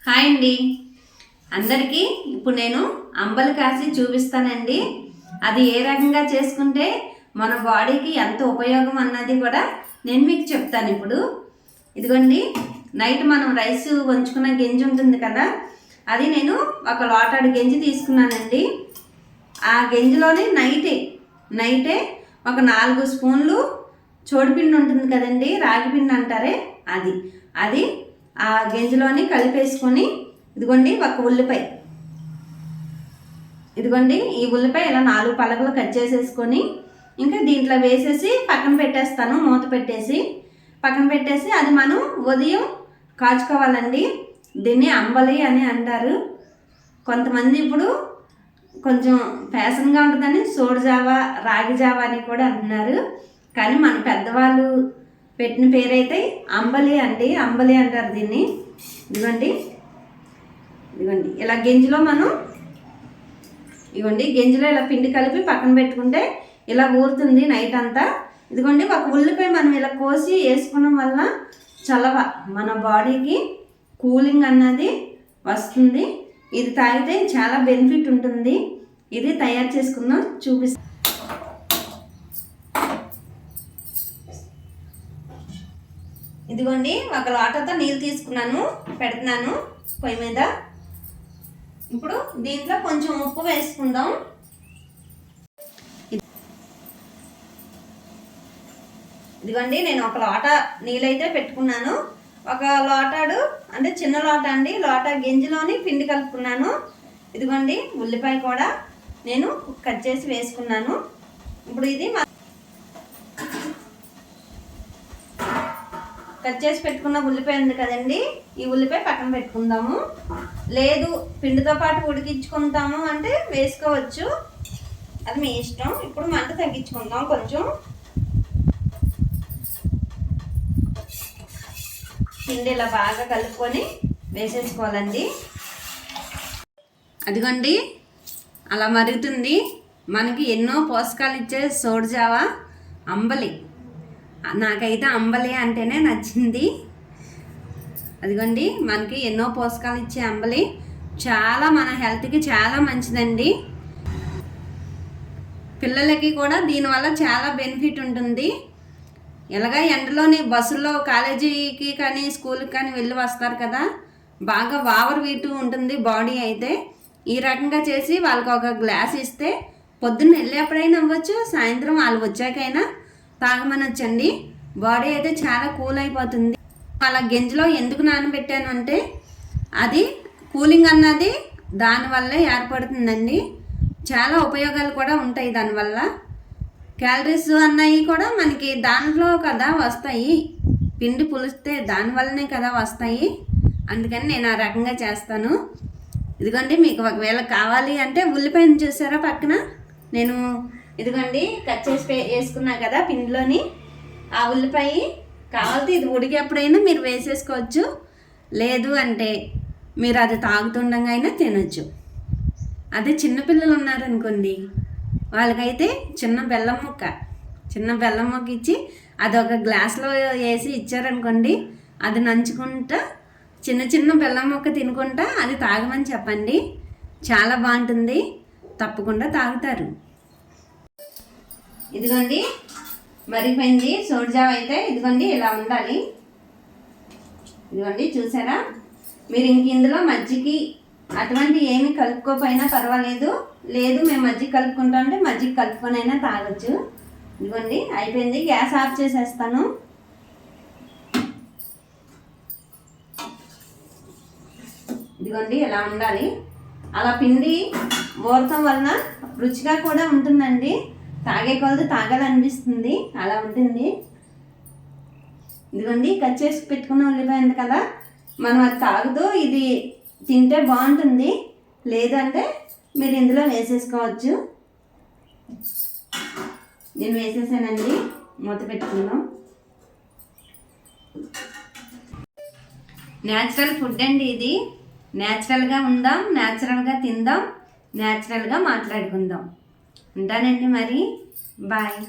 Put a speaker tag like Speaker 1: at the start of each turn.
Speaker 1: Hi అండి అందరికీ. ఇప్పుడు నేను అంబలి కాసి చూపిస్తానండి. అది ఏ రకంగా చేసుకుంటే మన బాడీకి ఎంత ఉపయోగం అన్నది కూడా నేను మీకు చెప్తాను. ఇప్పుడు ఇదిగోండి, నైట్ మనం రైస్ వంచుకున్న గంజి ఉంటుంది కదా, అది నేను ఒక లోటాడు గంజి తీసుకున్నానండి. ఆ గంజిలోని నైటే ఒక 4 స్పూన్లు చోడిపిండి ఉంటుంది కదండి, రాగిపిండి అంటారే, అది ఆ గంజిలోని కలిపేసుకొని, ఇదిగోండి ఒక ఉల్లిపాయ, ఇదిగోండి ఈ ఉల్లిపాయ ఇలా 4 పలకలు కట్ చేసేసుకొని ఇంకా దీంట్లో వేసేసి పక్కన పెట్టేస్తాను. మూత పెట్టేసి పక్కన పెట్టేసి అది మనం ఉదయం కాచుకోవాలండి. దీన్ని అంబలి అని అంటారు. కొంతమంది ఇప్పుడు కొంచెం ఫ్యాషన్గా ఉంటుందని సోడి జావా, రాగి జావా అని కూడా అంటున్నారు. కానీ మన పెద్దవాళ్ళు పెట్టిన పేరైతే అంబలి అండి, అంబలి అంటారు దీన్ని. ఇదిగోండి ఇలా గంజిలో గంజిలో ఇలా పిండి కలిపి పక్కన పెట్టుకుంటే ఇలా ఊరుతుంది నైట్ అంతా. ఇదిగోండి ఒక ఉల్లిపాయ మనం ఇలా కోసి వేసుకోవడం వల్ల చలవ మన బాడీకి కూలింగ్ అన్నది వస్తుంది. ఇది తాగితే చాలా బెనిఫిట్ ఉంటుంది. ఇది తయారు చేసుకుందాం, చూపిస్తాను. ఇదిగోండి ఒక లోటతో నీళ్ళు తీసుకున్నాను, పెడుతున్నాను పొయ్యి మీద. ఇప్పుడు దీంట్లో కొంచెం ఉప్పు వేసుకుందాం. ఇదిగోండి నేను ఒక లోట నీళ్ళైతే పెట్టుకున్నాను. ఒక లోటాడు అంటే చిన్న లోట అండి, లోట గంజిలోని పిండి కలుపుకున్నాను. ఇదిగోండి ఉల్లిపాయ కూడా నేను కట్ చేసి వేసుకున్నాను. ఇప్పుడు ఇది కట్ చేసి పెట్టుకున్న ఉల్లిపాయ ఉంది కదండి, ఈ ఉల్లిపాయ పక్కన పెట్టుకుందాము. లేదు పిండితో పాటు ఉడికించుకుంటాము అంటే వేసుకోవచ్చు, అది మీ ఇష్టం. ఇప్పుడు మంట తగ్గించుకుందాం. కొంచెం పిండి ఇలా బాగా కలుపుకొని వేసేసుకోవాలండి. అదిగోండి అలా మరుగుతుంది. మనకి ఎన్నో పోషకాలు ఇచ్చే సోడి జావా అంబలి. నాకైతే అంబలి అంటేనే నచ్చింది. అదిగోండి మనకి ఎన్నో పోషకాలు ఇచ్చే అంబలి చాలా మన హెల్త్కి చాలా మంచిదండి. పిల్లలకి కూడా దీనివల్ల చాలా బెనిఫిట్ ఉంటుంది. ఎలాగా ఎండలోని బస్సుల్లో కాలేజీకి కానీ స్కూల్కి కానీ వెళ్ళి వస్తారు కదా, బాగా వావర్ వీటు ఉంటుంది బాడీ. అయితే ఈ రకంగా చేసి వాళ్ళకి ఒక గ్లాస్ ఇస్తే పొద్దున్న వెళ్ళేప్పుడైనా అవ్వచ్చు, సాయంత్రం వాళ్ళు వచ్చాకైనా తాగమనొచ్చండి. బాడీ అయితే చాలా కూల్ అయిపోతుంది. అలా గంజిలో ఎందుకు నానబెట్టాను అంటే అది కూలింగ్ అన్నది దానివల్లే ఏర్పడుతుందండి. చాలా ఉపయోగాలు కూడా ఉంటాయి దానివల్ల. క్యాలరీస్ అన్నవి కూడా మనకి దాంట్లో కదా వస్తాయి, పిండి పులిస్తే దానివల్లనే కదా వస్తాయి. అందుకని నేను ఆ రకంగా చేస్తాను. ఇదిగోండి మీకు ఒకవేళ కావాలి అంటే ఉల్లిపాయను చూసారా పక్కన నేను ఇదిగోండి కట్ చేసి వేసుకున్నా కదా పిండిలోని, ఆ ఉల్లిపాయ కావాలంటే ఇది ఉడికేప్పుడైనా మీరు వేసేసుకోవచ్చు. లేదు అంటే మీరు అది తాగుతుండగా అయినా తినొచ్చు. అదే చిన్నపిల్లలు ఉన్నారనుకోండి, వాళ్ళకైతే చిన్న బెల్లం ముక్క ఇచ్చి అది ఒక గ్లాస్లో వేసి ఇచ్చారనుకోండి, అది నంచుకుంటా చిన్న బెల్లం ముక్క తినుకుంటా అది తాగమని చెప్పండి. చాలా బాగుంటుంది, తప్పకుండా తాగుతారు. ఇదిగోండి మరిగిపోయింది సోడి జావ అయితే. ఇదిగోండి ఇలా ఉండాలి. ఇదిగోండి చూసారా, మీరు ఇంక ఇందులో మజ్జిగ అటువంటి ఏమి కలుపుకోపోయినా పర్వాలేదు. లేదు మేము మజ్జిగ కలుపుకుంటాం అంటే మజ్జిగ కలుపుకొనైనా తాగొచ్చు. ఇదిగోండి అయిపోయింది, గ్యాస్ ఆఫ్ చేసేస్తాను. ఇదిగోండి ఇలా ఉండాలి. అలా పిండి ఊరటం వలన రుచిగా కూడా ఉంటుందండి. తాగే కొలది తాగాలనిపిస్తుంది, అలా ఉంటుంది. ఇదిగోండి కట్ చేసి పెట్టుకున్న ఉల్లిపాయ ఉంది కదా, మనం అది తాగుతూ ఇది తింటే బాగుంటుంది. లేదంటే మీరు ఇందులో వేసేసుకోవచ్చు. నేను వేసేసానండి, మూత పెట్టుకుందాం. న్యాచురల్ ఫుడ్ అండి ఇది. న్యాచురల్గా ఉందాం, న్యాచురల్గా తిందాం, న్యాచురల్గా మాట్లాడుకుందాం. ఉంటానండి మరి, బాయ్.